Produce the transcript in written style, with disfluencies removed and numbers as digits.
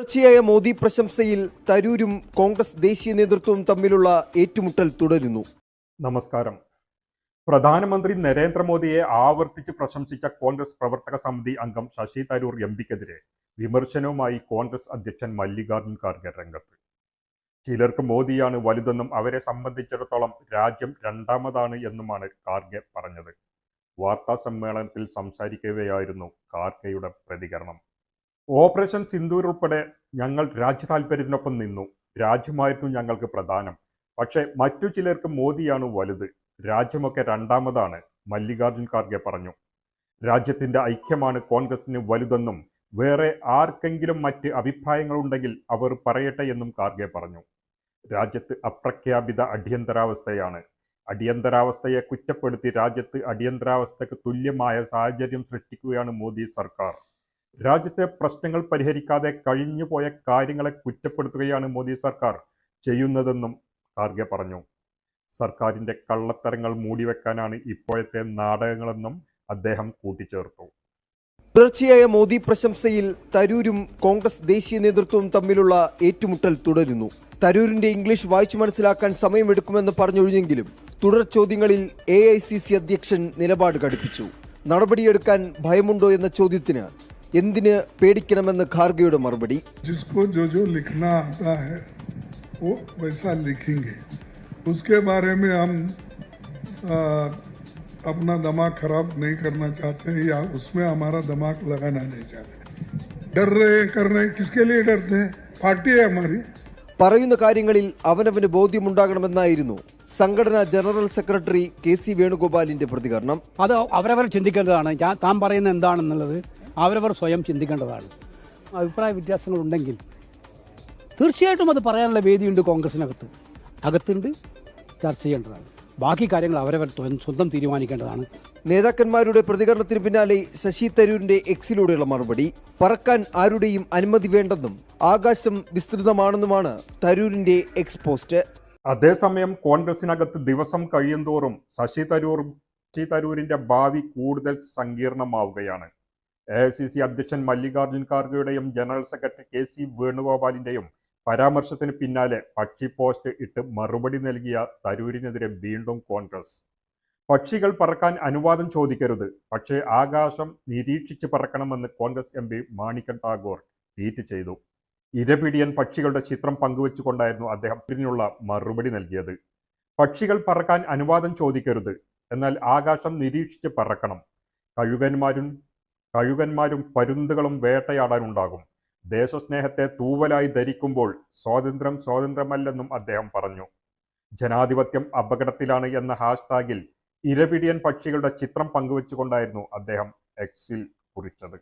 തുടർച്ചയായ മോദി പ്രശംസയിൽ തരൂരും കോൺഗ്രസ് ദേശീയ നേതൃത്വവും തമ്മിലുള്ള ഏറ്റുമുട്ടൽ തുടരുന്നു. നമസ്കാരം. പ്രധാനമന്ത്രി നരേന്ദ്രമോദിയെ ആവർത്തിച്ച് പ്രശംസിച്ച കോൺഗ്രസ് പ്രവർത്തക സമിതി അംഗം ശശി തരൂർ എംപിക്കെതിരെ വിമർശനവുമായി കോൺഗ്രസ് അധ്യക്ഷൻ മല്ലികാർജുൻ ഖാർഗെ രംഗത്ത്. ചിലർക്ക് മോദിയാണ് വലുതെന്നും അവരെ സംബന്ധിച്ചിടത്തോളം രാജ്യം രണ്ടാമതാണ് എന്നുമാണ് ഖാർഗെ പറഞ്ഞത്. വാർത്താ സമ്മേളനത്തിൽ സംസാരിക്കവെയായിരുന്നു ഖാർഗെയുടെ പ്രതികരണം. ഓപ്പറേഷൻ സിന്ദൂർ ഉൾപ്പെടെ ഞങ്ങൾ രാജ്യ താൽപര്യത്തിനൊപ്പം നിന്നു. രാജ്യമായിരുന്നു ഞങ്ങൾക്ക് പ്രധാനം. പക്ഷേ മറ്റു ചിലർക്ക് മോദിയാണ് വലുത്. രാജ്യമൊക്കെ രണ്ടാമതാണ്, മല്ലികാർജുൻ ഖാർഗെ പറഞ്ഞു. രാജ്യത്തിന്റെ ഐക്യമാണ് കോൺഗ്രസിന് വലുതെന്നും വേറെ ആർക്കെങ്കിലും മറ്റ് അഭിപ്രായങ്ങളുണ്ടെങ്കിൽ അവർ പറയട്ടെ എന്നും ഖാർഗെ പറഞ്ഞു. രാജ്യത്ത് അപ്രഖ്യാപിത അടിയന്തരാവസ്ഥയാണ്. അടിയന്തരാവസ്ഥയെ കുറ്റപ്പെടുത്തി രാജ്യത്ത് അടിയന്തരാവസ്ഥയ്ക്ക് തുല്യമായ സാഹചര്യം സൃഷ്ടിക്കുകയാണ് മോദി സർക്കാർ. രാജ്യത്തെ പ്രശ്നങ്ങൾ പരിഹരിക്കാതെ കഴിഞ്ഞുപോയ കാര്യങ്ങളെ കുറ്റപ്പെടുത്തുകയാണ് മോദി സർക്കാർ ചെയ്യുന്നതെന്നും ഖാർഗെ പറഞ്ഞു. സർക്കാരിന്റെ കള്ളത്തരങ്ങൾ മൂടിവെക്കാനാണ് ഇപ്പോഴത്തെ നാടകങ്ങളെന്നും അദ്ദേഹം കൂട്ടിച്ചേർത്തു. തുടർച്ചയായ മോദി പ്രശംസയിൽ തരൂരും കോൺഗ്രസ് ദേശീയ നേതൃത്വവും തമ്മിലുള്ള ഏറ്റുമുട്ടൽ തുടരുന്നു. തരൂരിന്റെ ഇംഗ്ലീഷ് വായിച്ചു മനസ്സിലാക്കാൻ സമയമെടുക്കുമെന്ന് പറഞ്ഞൊഴിഞ്ഞെങ്കിലും തുടർ ചോദ്യങ്ങളിൽ AICC അധ്യക്ഷൻ നിലപാട് കടുപ്പിച്ചു. നടപടിയെടുക്കാൻ ഭയമുണ്ടോ എന്ന ചോദ്യത്തിന് എന്തിന് പേടിക്കണമെന്ന് ഖാർഗെയുടെ മറുപടി. जिसको जो लिखना आता है वो वैसा लिखेंगे. उसके बारे में हम अपना दिमाग खराब नहीं करना चाहते हैं या उसमें हमारा दिमाग लगाना नहीं चाहते. डर रहे कर रहे किसके लिए डरते हैं? पार्टी है हमारी. പറയുന്ന കാര്യങ്ങളിൽ അവനവന് ബോധ്യമുണ്ടാകണമെന്നായിരുന്നു സംഘടനാ ജനറൽ സെക്രട്ടറി KC വേണുഗോപാലിന്റെ പ്രതികരണം. അത് അവരവർ ചിന്തിക്കേണ്ടതാണ്. താൻ പറയുന്നത് എന്താണെന്നുള്ളത് അവരവർ സ്വയം ചിന്തിക്കേണ്ടതാണ്. അഭിപ്രായ വ്യത്യാസങ്ങളുണ്ടെങ്കിൽ തീർച്ചയായിട്ടും അത് പറയാനുള്ള വേദിയുണ്ട് കോൺഗ്രസിനകത്ത്. അകത്തുണ്ട്, ചർച്ച ചെയ്യേണ്ടതാണ്. ബാക്കി കാര്യങ്ങൾ അവരവർ സ്വന്തം തീരുമാനിക്കേണ്ടതാണ്. നേതാക്കന്മാരുടെ പ്രതികരണത്തിന് പിന്നാലെ ശശി തരൂരിന്റെ എക്സിലൂടെയുള്ള മറുപടി. പറക്കാൻ ആരുടെയും അനുമതി വേണ്ടെന്നും ആകാശം വിസ്തൃതമാണെന്നുമാണ് തരൂരിന്റെ എക്സ് പോസ്റ്റ്. അതേസമയം കോൺഗ്രസിനകത്ത് ദിവസം കഴിയുന്തോറും ശശി തരൂരിന്റെ ഭാവി കൂടുതൽ സങ്കീർണമാവുകയാണ്. AICC അധ്യക്ഷൻ മല്ലികാർജുൻ ഖാർഗെയുടെയും ജനറൽ സെക്രട്ടറി KC വേണുഗോപാലിന്റെയും പരാമർശത്തിന് പിന്നാലെ പക്ഷി പോസ്റ്റ് ഇട്ട് മറുപടി നൽകിയ തരൂരിനെതിരെ വീണ്ടും കോൺഗ്രസ്. പക്ഷികൾ പറക്കാൻ അനുവാദം ചോദിക്കരുത്, പക്ഷേ ആകാശം നിരീക്ഷിച്ച് പറക്കണമെന്ന് കോൺഗ്രസ് MP മാണിക്കൻ ടാഗോർ ട്വീറ്റ് ചെയ്തു. ഇരപിടിയൻ പക്ഷികളുടെ ചിത്രം പങ്കുവെച്ചുകൊണ്ടായിരുന്നു അദ്ദേഹം ഇതിനുള്ള മറുപടി നൽകിയത്. പക്ഷികൾ പറക്കാൻ അനുവാദം ചോദിക്കരുത്, എന്നാൽ ആകാശം നിരീക്ഷിച്ച് പറക്കണം. കഴുകന്മാരും പരുന്തുകളും വേട്ടയാടാനുണ്ടാകും. ദേശസ്നേഹത്തെ തൂവലായി ധരിക്കുമ്പോൾ സ്വാതന്ത്ര്യമല്ലെന്നും അദ്ദേഹം പറഞ്ഞു. ജനാധിപത്യം അപകടത്തിലാണ് എന്ന ഹാഷ്ടാഗിൽ ഇരപിടിയൻ പക്ഷികളുടെ ചിത്രം പങ്കുവെച്ചുകൊണ്ടായിരുന്നു അദ്ദേഹം എക്സിൽ കുറിച്ചത്.